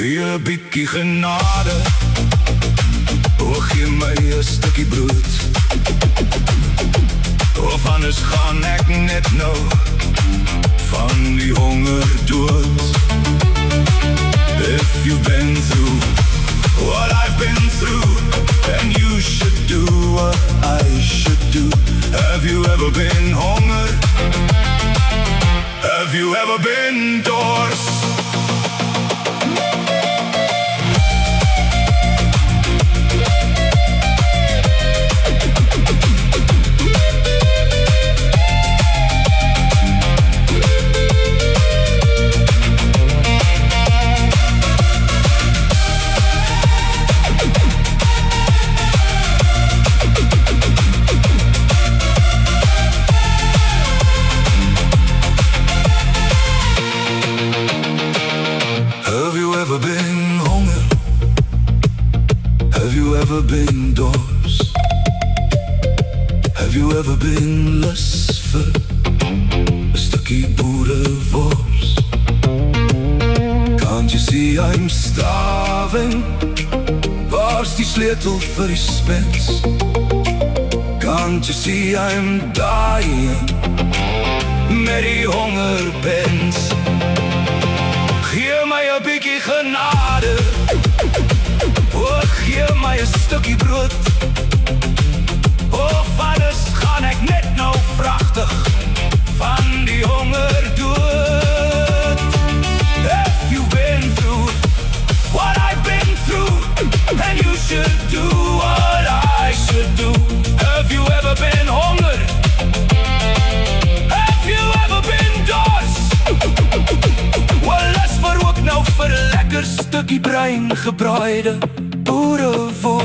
Gee 'n bietjie genade, o gee my 'n stukkie brood, of anders gaan ek net nou van die honger dood. If you've been through what I've been through, then you should do what I should do. Have you ever been honger? Have you ever been dors? Have you ever been honger? Have you ever been dors? Have you ever been lus vir 'n stukkie boerewors? Can't you see I'm starving? Waar's die sleutel vir die spens? Can't you see I'm dying met die hongerpens? Gee my 'n bietjie genade, o gee my 'n stukkie brood, of anders gaan ek net nou vragtig van die honger dood. If you've been through what I've been through, then you should do what I should do. Have you ever been honger? Have you ever been dors? Well, lus vir ook nou vir 'n lekker stukkie bruin gebraaide boerewors.